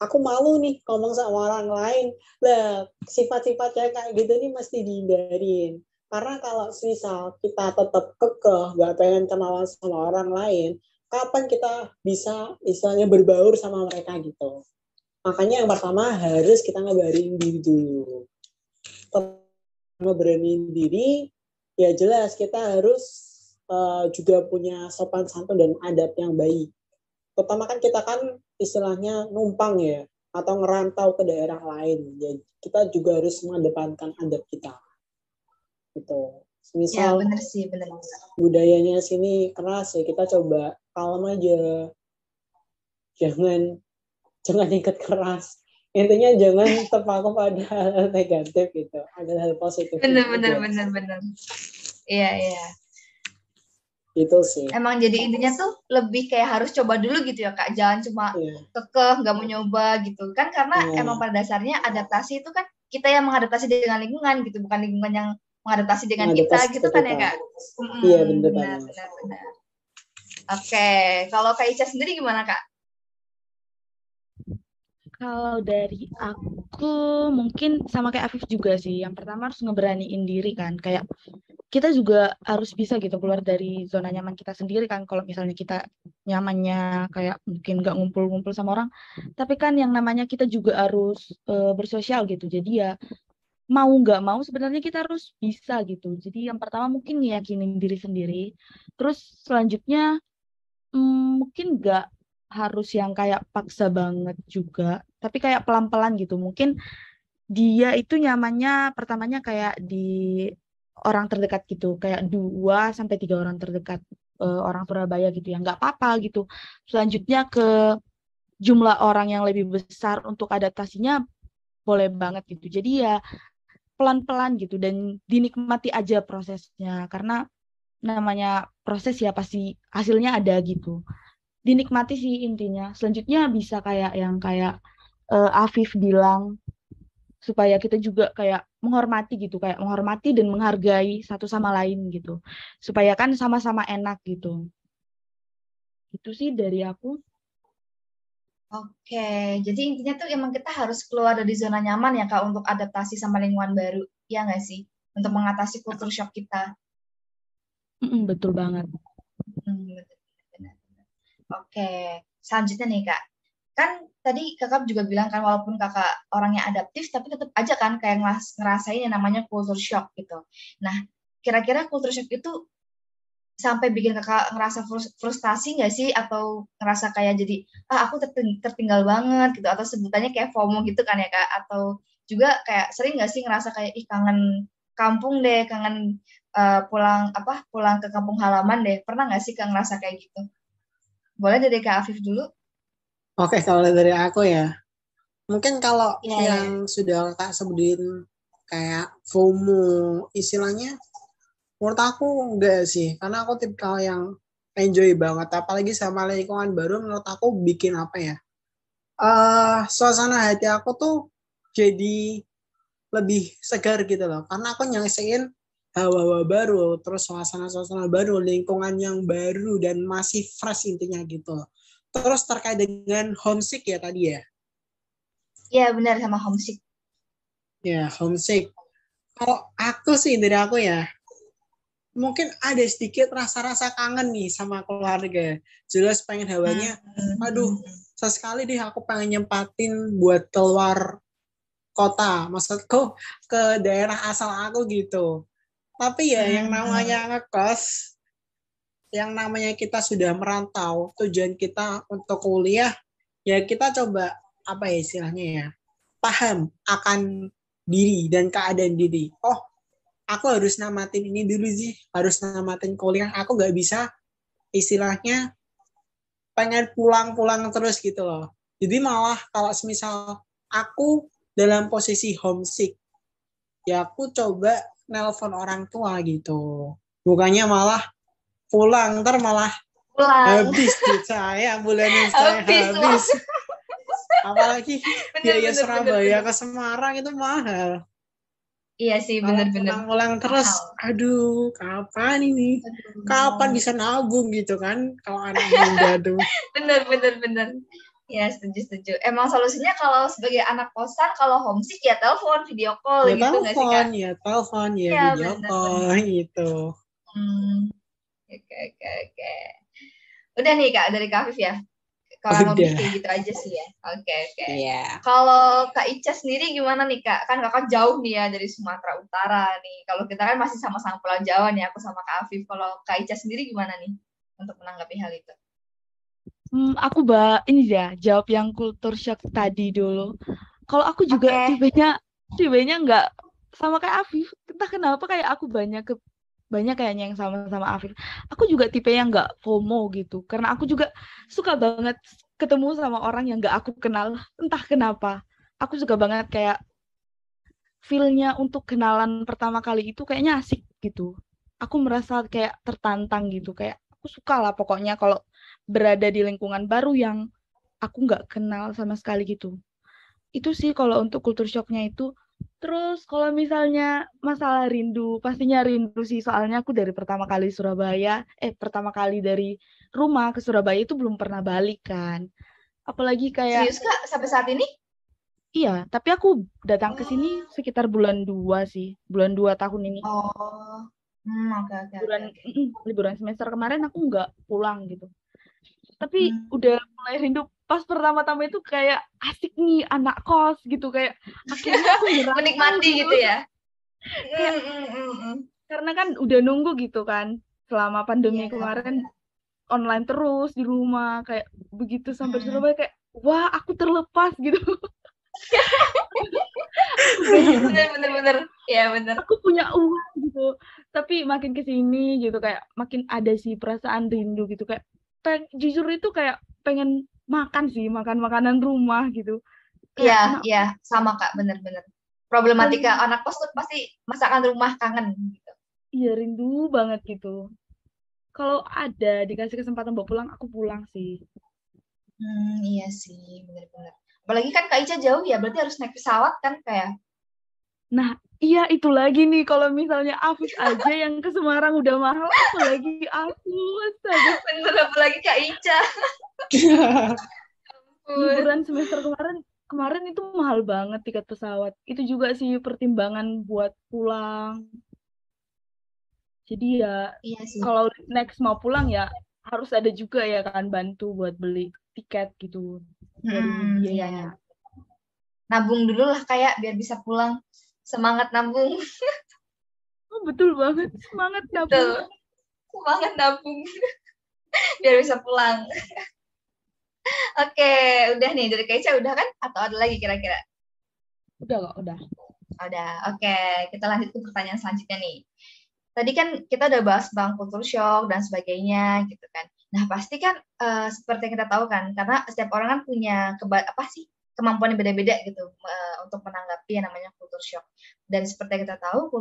aku malu nih ngomong sama orang lain. Nah, sifat-sifatnya kayak gitu nih mesti dihindarin. Karena kalau misal kita tetap kekeh, gak pengen kenalan sama orang lain, kapan kita bisa misalnya berbaur sama mereka gitu. Makanya yang pertama harus kita ngebarin diri dulu. Ngeberaniin diri, ya jelas kita harus juga punya sopan santun dan adab yang baik. Pertama kan kita kan istilahnya numpang ya, atau ngerantau ke daerah lain. Ya, kita juga harus mengedepankan adab kita. Gitu. ya Misal benar sih, benar. budayanya sini keras ya, kita coba kalem aja. Jangan ikut keras. Intinya jangan terpaku pada hal negatif gitu. Ada hal positifnya Benar, benar, aja. benar, benar. Iya, iya. Itu sih. Emang jadi intinya tuh lebih kayak harus coba dulu gitu ya Kak. Jangan cuma Iya. kekeh, nggak mau nyoba gitu. Kan karena Iya. emang pada dasarnya adaptasi itu kan kita yang mengadaptasi dengan lingkungan gitu. Bukan lingkungan yang mengadaptasi dengan kita Mengadaptasi gitu ke kan ya kita. Kak. Iya, bener Benar, banget. benar, benar. Oke, kalau Kak Ica sendiri gimana Kak? Kalau dari aku mungkin sama kayak Afif juga sih. Yang pertama harus ngeberaniin diri kan. Kayak kita juga harus bisa gitu keluar dari zona nyaman kita sendiri kan. Kalau misalnya kita nyamannya kayak mungkin nggak ngumpul-ngumpul sama orang. Tapi kan yang namanya kita juga harus bersosial gitu. Jadi ya mau nggak mau sebenarnya kita harus bisa gitu. Jadi yang pertama mungkin ngeyakinin diri sendiri. Terus selanjutnya mungkin nggak harus yang kayak paksa banget juga, tapi kayak pelan-pelan gitu. Mungkin dia itu nyamannya pertamanya kayak di orang terdekat gitu, kayak 2 sampai 3 orang terdekat orang Surabaya gitu ya, nggak apa-apa gitu. Selanjutnya ke jumlah orang yang lebih besar untuk adaptasinya boleh banget gitu. Jadi ya pelan-pelan gitu dan dinikmati aja prosesnya karena namanya proses ya pasti hasilnya ada gitu. Dinikmati sih intinya. Selanjutnya bisa kayak yang kayak Afif bilang supaya kita juga kayak menghormati gitu, kayak menghormati dan menghargai satu sama lain gitu. Supaya kan sama-sama enak gitu. Itu sih dari aku. Oke, jadi intinya tuh emang kita harus keluar dari zona nyaman ya Kak untuk adaptasi sama lingkungan baru. Iya nggak sih? Untuk mengatasi culture shock kita. Betul banget. Benar. Oke, selanjutnya nih Kak. Kan tadi Kakak juga bilang kan walaupun Kakak orangnya adaptif, tapi tetap aja kan kayak ngerasain yang namanya culture shock gitu. Nah, kira-kira culture shock itu sampai bikin Kakak ngerasa frustasi nggak sih? Atau ngerasa kayak jadi, aku tertinggal banget gitu. Atau sebutannya kayak FOMO gitu kan ya Kak? Atau juga kayak sering nggak sih ngerasa kayak, kangen kampung deh, kangen pulang ke kampung halaman deh. Pernah nggak sih Kak ngerasa kayak gitu? Boleh dari Kak Afif dulu? Oke, kalau dari aku ya, mungkin kalau Iya, ya. yang sudah Kak sebutin kayak FOMO, istilahnya, menurut aku enggak sih. Karena aku tipikal yang enjoy banget. Apalagi sama lingkungan baru, menurut aku bikin apa ya, suasana hati aku tuh jadi lebih segar gitu loh. Karena aku nyelesain hawa-hawa baru, terus suasana-suasana baru, lingkungan yang baru, dan masih fresh intinya gitu. Terus terkait dengan homesick ya tadi ya. Iya, benar sama homesick. Ya, homesick. Kalau aku sih, dari aku ya, mungkin ada sedikit rasa-rasa kangen nih sama keluarga. Jelas pengen hawanya, aduh, sesekali deh aku pengen nyempatin buat keluar kota. Maksudku ke daerah asal aku gitu. Tapi ya yang namanya ngekos, yang namanya kita sudah merantau, tujuan kita untuk kuliah, ya kita coba, apa ya istilahnya ya, paham akan diri dan keadaan diri. Oh, aku harus namatin ini dulu sih, harus namatin kuliah. Aku nggak bisa istilahnya pengen pulang-pulang terus gitu loh. Jadi malah kalau misal aku dalam posisi homesick, ya aku coba nelpon orang tua gitu. Bukannya malah pulang, ntar malah pulang. Habis duit saya, bulanan saya habis. Apalagi biaya Surabaya ke Semarang itu mahal. Iya sih, Kalau bener-bener. pulang terus, aduh, kapan ini? Kapan bisa nabung gitu kan? Kalau anak muda tuh. Bener. Ya, setuju. Emang solusinya kalau sebagai anak kosan, kalau homesick ya telepon, video call Ya gitu nggak sih, Kak? telepon, ya Iya, video call gitu. Oke. Udah nih, Kak, dari Kak Afif ya? Kurang lebih kayak gitu aja sih ya. Oke. Iya. Kalau Kak Ica sendiri gimana nih, Kak? Kan Kakak jauh nih ya dari Sumatera Utara nih. Kalau kita kan masih sama-sama Pulau Jawa nih, aku sama Kak Afif. Kalau Kak Ica sendiri gimana nih untuk menanggapi hal itu? Aku ini ya jawab yang kultur shock tadi dulu. Kalau aku juga Oke. tipenya nggak sama kayak Afif. Entah kenapa kayak aku banyak kayaknya yang sama Afif. Aku juga tipe yang nggak FOMO gitu. Karena aku juga suka banget ketemu sama orang yang nggak aku kenal. Entah kenapa. Aku suka banget kayak feel-nya untuk kenalan pertama kali itu kayaknya asik gitu. Aku merasa kayak tertantang gitu. Kayak aku suka lah pokoknya kalau berada di lingkungan baru yang aku nggak kenal sama sekali gitu. Itu sih kalau untuk culture shock-nya itu. Terus kalau misalnya masalah rindu, pastinya rindu sih. Soalnya aku dari pertama kali dari rumah ke Surabaya itu belum pernah balik kan. Apalagi kayak, Serius, Kak? Sampai saat ini? iya, tapi aku datang ke sini sekitar bulan 2 sih. Bulan 2 tahun ini. Oh, oke. Liburan semester kemarin aku nggak pulang gitu. Tapi udah mulai rindu pas pertama-tama itu kayak asik nih anak kos gitu, kayak akhirnya aku menikmati gitu ya. Kayak, karena kan udah nunggu gitu kan selama pandemi kemarin online terus di rumah, kayak begitu sampai Surabaya kayak wah aku terlepas gitu. Bener. Ya bener. Aku punya uang gitu, tapi makin kesini gitu kayak makin ada sih perasaan rindu gitu, kayak jujur itu kayak pengen makan makanan rumah gitu. Iya, sama Kak, bener. Problematika anak kos tuh pasti masakan rumah kangen gitu. Iya, rindu banget gitu. Kalau ada dikasih kesempatan buat pulang, aku pulang sih. Iya sih, bener. Apalagi kan Kak Ica jauh ya, berarti harus naik pesawat kan kayak. Nah, iya itu lagi nih, kalau misalnya Afif aja yang ke Semarang udah mahal, apalagi aku, astaga. Bener, apalagi Kak Ica. Liburan semester kemarin itu mahal banget tiket pesawat. Itu juga sih pertimbangan buat pulang. Jadi ya, Iya sih. kalau next mau pulang ya harus ada juga ya kan bantu buat beli tiket gitu dari biayanya. Iya. Nabung dulu lah kayak biar bisa pulang. Semangat nabung. Oh, betul banget, semangat nabung. Semangat nabung. Biar bisa pulang. Oke, udah nih dari Kaica udah kan? Atau ada lagi kira-kira? Udah kok, udah. Udah. Oke, kita lanjut ke pertanyaan selanjutnya nih. Tadi kan kita udah bahas tentang culture shock dan sebagainya gitu kan. Nah, pasti kan seperti yang kita tahu kan, karena setiap orang kan punya kemampuan yang beda-beda gitu untuk menanggapi yang namanya culture shock. Dan seperti yang kita tahu,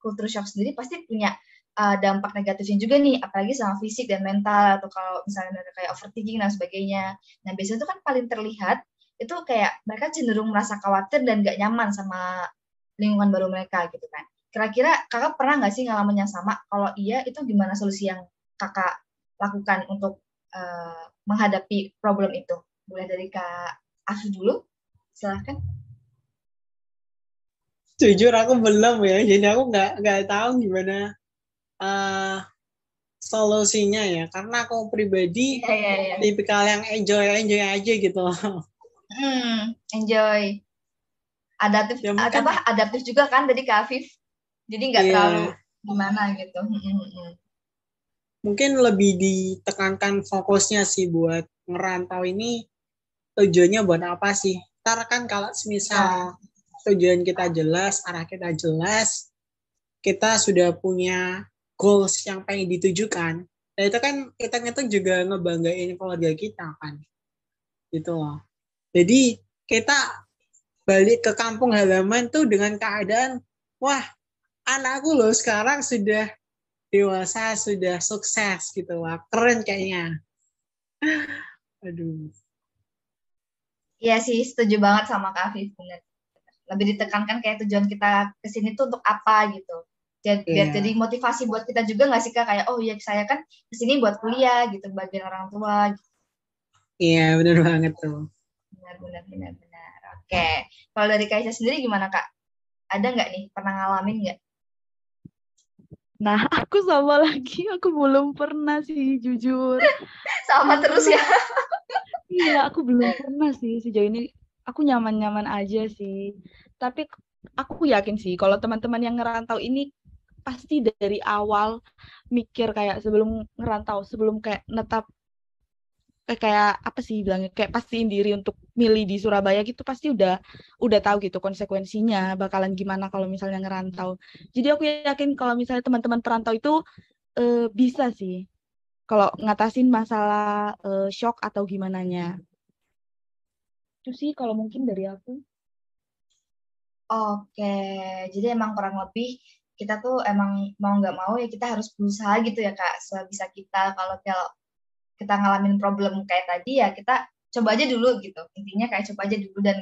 culture shock sendiri pasti punya dampak negatifnya juga nih, apalagi sama fisik dan mental, atau kalau misalnya mereka kayak overthinking dan sebagainya. Nah, biasanya itu kan paling terlihat itu kayak mereka cenderung merasa khawatir dan gak nyaman sama lingkungan baru mereka gitu kan. Kira-kira kakak pernah nggak sih ngalamin yang sama? Kalau iya, itu gimana solusi yang kakak lakukan untuk menghadapi problem itu? Mulai dari Kak Afi dulu, silahkan. Jujur aku belum ya, jadi aku nggak tahu gimana solusinya ya, karena aku pribadi tipikal yang enjoy aja gitu. Enjoy. Adaptif, ya, adaptif juga kan tadi Kak Afif, jadi nggak terlalu gimana gitu. Mungkin lebih ditekankan fokusnya sih buat ngerantau ini tujuannya buat apa sih. Ntar kan kalau semisal tujuan kita jelas, arah kita jelas, kita sudah punya goals yang pengen ditujukan, dan itu kan kita juga ngebanggain keluarga kita kan, gitu loh. Jadi kita balik ke kampung halaman tuh dengan keadaan, wah, anakku loh sekarang sudah dewasa sudah sukses gitu. Wah, keren kayaknya. Aduh. Iya sih, setuju banget sama Kak Afif, bener. Lebih ditekankan kayak tujuan kita ke sini tuh untuk apa gitu. Biar jadi Iya, motivasi buat kita juga nggak sih Kak, kayak oh iya saya kan ke sini buat kuliah gitu, bagian orang tua gitu. iya benar banget tuh. Benar. Oke, kalau dari Kaisa sendiri gimana Kak? Ada nggak nih, pernah ngalamin nggak? Nah, aku sama lagi, aku belum pernah sih, jujur. Sama Belum terus pernah. ya? Iya, aku belum pernah sih sejauh ini. Aku nyaman-nyaman aja sih. Tapi aku yakin sih kalau teman-teman yang ngerantau ini pasti dari awal mikir kayak sebelum ngerantau, sebelum kayak netap kayak apa sih bilangnya kayak pastiin diri untuk milih di Surabaya gitu pasti udah tahu gitu konsekuensinya bakalan gimana kalau misalnya ngerantau. Jadi aku yakin kalau misalnya teman-teman perantau itu bisa sih kalau ngatasin masalah shock atau gimana nya. Itu sih kalau mungkin dari aku. Oke, jadi emang kurang lebih kita tuh emang mau nggak mau ya kita harus berusaha gitu ya Kak, sebisa kita. Kalau kalau kita ngalamin problem kayak tadi ya kita coba aja dulu gitu. Intinya kayak coba aja dulu dan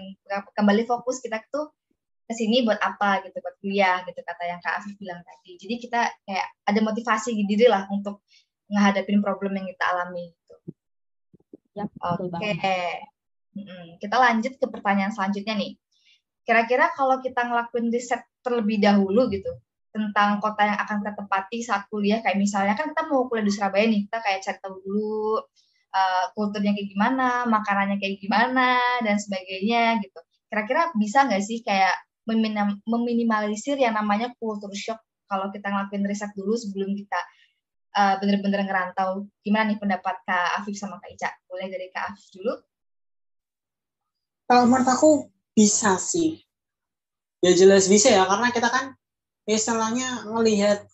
kembali fokus kita tuh ke sini buat apa gitu, buat kuliah gitu kata yang Kak Afif bilang tadi. Jadi kita kayak ada motivasi di diri lah untuk menghadapin problem yang kita alami gitu. Ya, betul Oke. banget. Kita lanjut ke pertanyaan selanjutnya nih. Kira-kira kalau kita ngelakuin riset terlebih dahulu gitu tentang kota yang akan kita tempati saat kuliah, kayak misalnya kan kita mau kuliah di Surabaya nih, kita kayak cari tahu dulu kulturnya kayak gimana, makanannya kayak gimana, dan sebagainya gitu. Kira-kira bisa nggak sih kayak meminimalisir yang namanya culture shock kalau kita ngelakuin riset dulu sebelum kita bener-bener ngerantau. Gimana nih pendapat Kak Afif sama Kak Ica? Boleh dari Kak Afif dulu? Kalau menurut aku bisa sih. Ya jelas bisa ya, karena kita kan istilahnya ngelihat,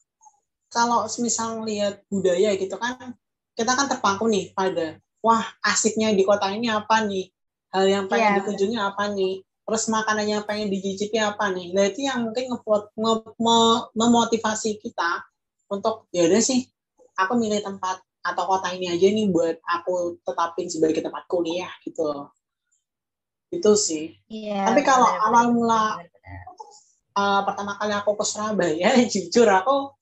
kalau misal ngelihat budaya gitu kan, kita kan terpaku nih pada, wah asiknya di kota ini apa nih, hal yang pengen Iya, benar. dikunjungi apa nih, terus makanan yang pengen dicicipi apa nih. Nah itu yang mungkin memotivasi kita untuk ya udah sih, aku milih tempat atau kota ini aja nih buat aku tetapin sebagai tempat kuliah gitu. Itu sih. Iya, Tapi kalau benar-benar awal mula benar-benar. pertama kali aku ke Surabaya, jujur aku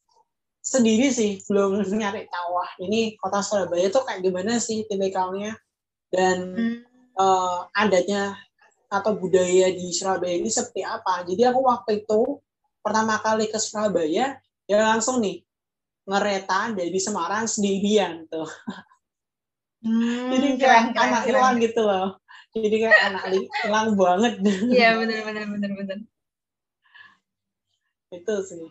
sendiri sih belum nyari tahu, wah ini kota Surabaya tuh kayak gimana sih tipikalnya, dan Hmm, adatnya atau budaya di Surabaya ini seperti apa. Jadi aku waktu itu pertama kali ke Surabaya ya langsung nih ngereta dari Semarang sendirian tuh. Jadi kayak keren, keren, anak keren. hilang gitu loh. Jadi kayak anak hilang banget. Iya, benar-benar. Itu sih.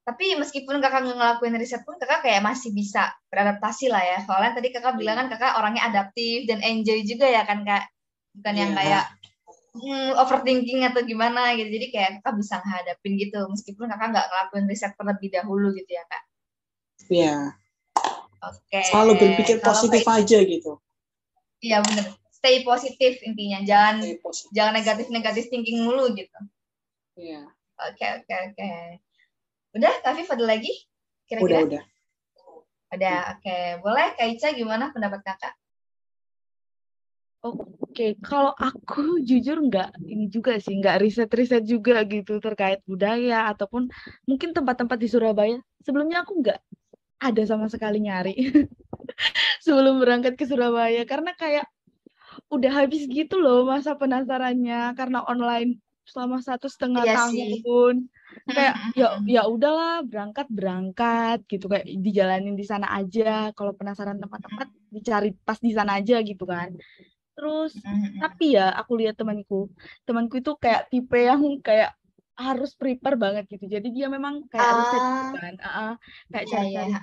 Tapi meskipun kakak nggak ngelakuin riset pun kakak kayak masih bisa beradaptasi lah ya. Soalnya tadi kakak bilang kan Iya. kakak orangnya adaptif dan enjoy juga ya kan kak. Bukan yang kayak Iya. overthinking atau gimana gitu. Jadi kayak kakak bisa ngehadapin gitu. Meskipun kakak nggak ngelakuin riset terlebih dahulu gitu ya kak. Iya. Oke. Selalu berpikir Kalau positif kak, aja gitu. iya bener. Stay positif intinya. Jangan Stay positif. jangan negatif thinking mulu gitu. Iya. Oke. Udah, Kak Viv ada lagi? Kira-kira? Udah. Ada, oke. Boleh, Kak Ica gimana pendapat kakak? Oke, kalau aku jujur nggak ini juga sih, nggak riset-riset juga gitu terkait budaya ataupun mungkin tempat-tempat di Surabaya. Sebelumnya aku nggak ada sama sekali nyari sebelum berangkat ke Surabaya karena kayak udah habis gitu loh masa penasarannya karena online selama 1,5 Iya sih. tahun. Kayak ya udahlah berangkat gitu kayak dijalanin di sana aja. Kalau penasaran tempat-tempat dicari pas di sana aja gitu kan. Terus tapi ya aku lihat temanku itu kayak tipe yang kayak harus prepare banget gitu. Jadi dia memang kayak riset gitu Ah, kan, kayak iya, cari-cari. iya.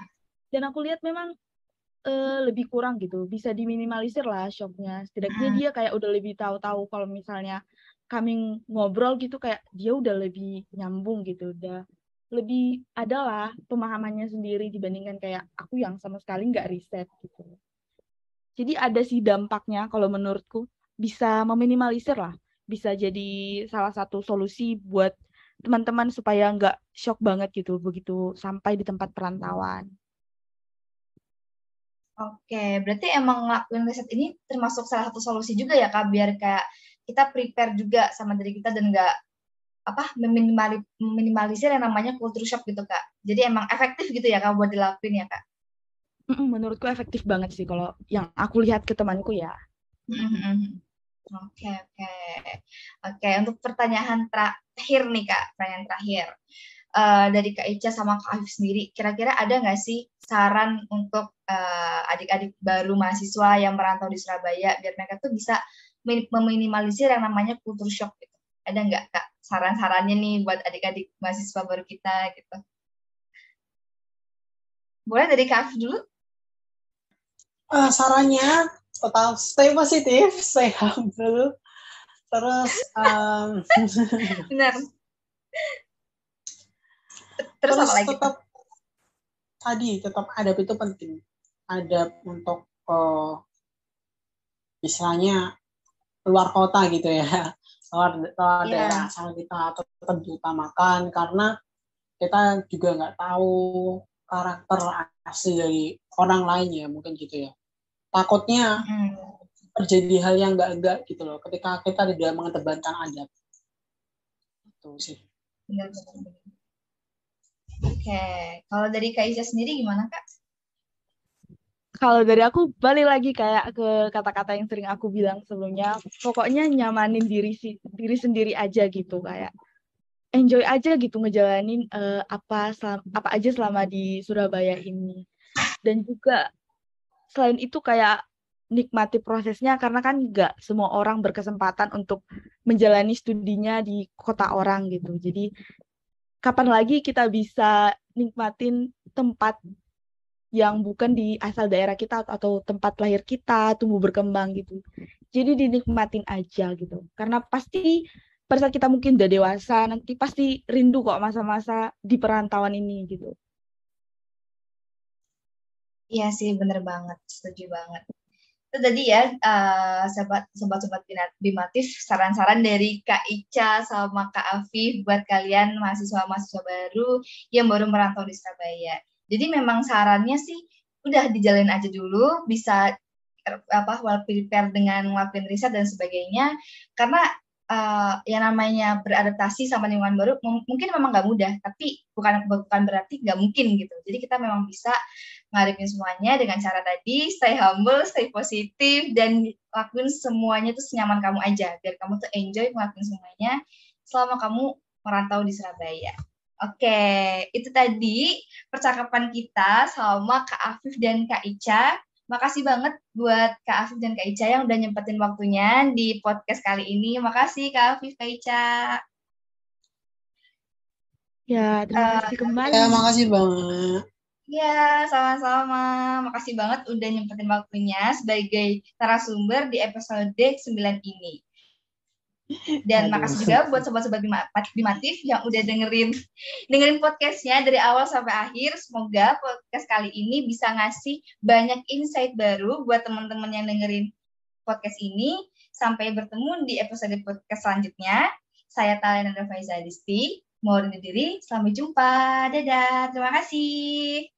Dan aku lihat memang lebih kurang gitu, bisa diminimalisir lah shocknya. Setidaknya Hmm, dia kayak udah lebih tahu-tahu kalau misalnya kami ngobrol gitu kayak dia udah lebih nyambung gitu, udah lebih adalah pemahamannya sendiri dibandingkan kayak aku yang sama sekali nggak riset gitu. Jadi ada sih dampaknya kalau menurutku bisa meminimalisir lah. Bisa jadi salah satu solusi buat teman-teman supaya nggak shock banget gitu begitu sampai di tempat perantauan. Oke, berarti emang ngelakuin riset ini termasuk salah satu solusi juga ya Kak, biar kayak kita prepare juga sama diri kita dan nggak meminimalisir yang namanya culture shock gitu Kak. Jadi emang efektif gitu ya Kak buat dilakuin ya Kak. Menurutku efektif banget sih kalau yang aku lihat ke temanku ya. Oke. Oke, untuk pertanyaan terakhir nih Kak, pertanyaan terakhir. Dari Kak Ica sama Kak Afif sendiri, kira-kira ada nggak sih saran untuk adik-adik baru mahasiswa yang merantau di Surabaya biar mereka tuh bisa meminimalisir yang namanya culture shock gitu? Ada nggak Kak saran-sarannya nih buat adik-adik mahasiswa baru kita gitu? Boleh dari Kak Afif dulu? Sarannya tetap stay positif, stay humble, terus Benar. Terus apa lagi? Tetap adab itu penting. Adab untuk misalnya luar kota gitu ya, luar daerah asal kita tetap diutamakan karena kita juga nggak tahu karakter asli dari orang lain ya, mungkin gitu ya. Takutnya terjadi hal yang enggak gitu loh ketika kita tidak mengedepankan adab. Itu sih. Benar. Oke, kalau dari Kak Ica sendiri gimana Kak? Kalau dari aku balik lagi kayak ke kata-kata yang sering aku bilang sebelumnya, pokoknya nyamanin diri sendiri aja gitu, kayak enjoy aja gitu ngejalanin apa aja selama di Surabaya ini. Dan juga selain itu kayak nikmati prosesnya karena kan nggak semua orang berkesempatan untuk menjalani studinya di kota orang gitu. Jadi kapan lagi kita bisa nikmatin tempat yang bukan di asal daerah kita atau tempat lahir kita, tumbuh berkembang gitu. Jadi dinikmatin aja gitu. Karena pasti pada saat kita mungkin udah dewasa, nanti pasti rindu kok masa-masa di perantauan ini gitu. Iya sih, bener banget. Setuju banget. Itu tadi ya, sobat-sobat Bimatif, saran-saran dari Kak Ica sama Kak Afif buat kalian mahasiswa-mahasiswa baru yang baru merantau di Surabaya. Jadi memang sarannya sih udah dijalin aja dulu, bisa well prepare dengan ngelakuin riset dan sebagainya. Karena yang namanya beradaptasi sama lingkungan baru mungkin memang nggak mudah, tapi bukan berarti nggak mungkin gitu. Jadi kita memang bisa ngadepin semuanya dengan cara tadi, stay humble, stay positif, dan lakuin semuanya tuh senyaman kamu aja, biar kamu tuh enjoy ngelakuin semuanya selama kamu merantau di Surabaya. Oke, itu tadi percakapan kita sama Kak Afif dan Kak Ica. Makasih banget buat Kak Afif dan Kak Ica yang udah nyempetin waktunya di podcast kali ini. Makasih Kak Afif, Kak Ica. Ya, terima kasih kembali. Ya, makasih banget. Ya, sama-sama. Makasih banget udah nyempetin waktunya sebagai narasumber di episode 9 ini. Dan makasih juga buat sobat-sobat Bimatif yang udah dengerin podcastnya dari awal sampai akhir. Semoga podcast kali ini bisa ngasih banyak insight baru buat teman-teman yang dengerin podcast ini. Sampai bertemu di episode podcast selanjutnya. Saya Talena Faiza Adisti. Mohon diri, sampai jumpa. Dadah, terima kasih.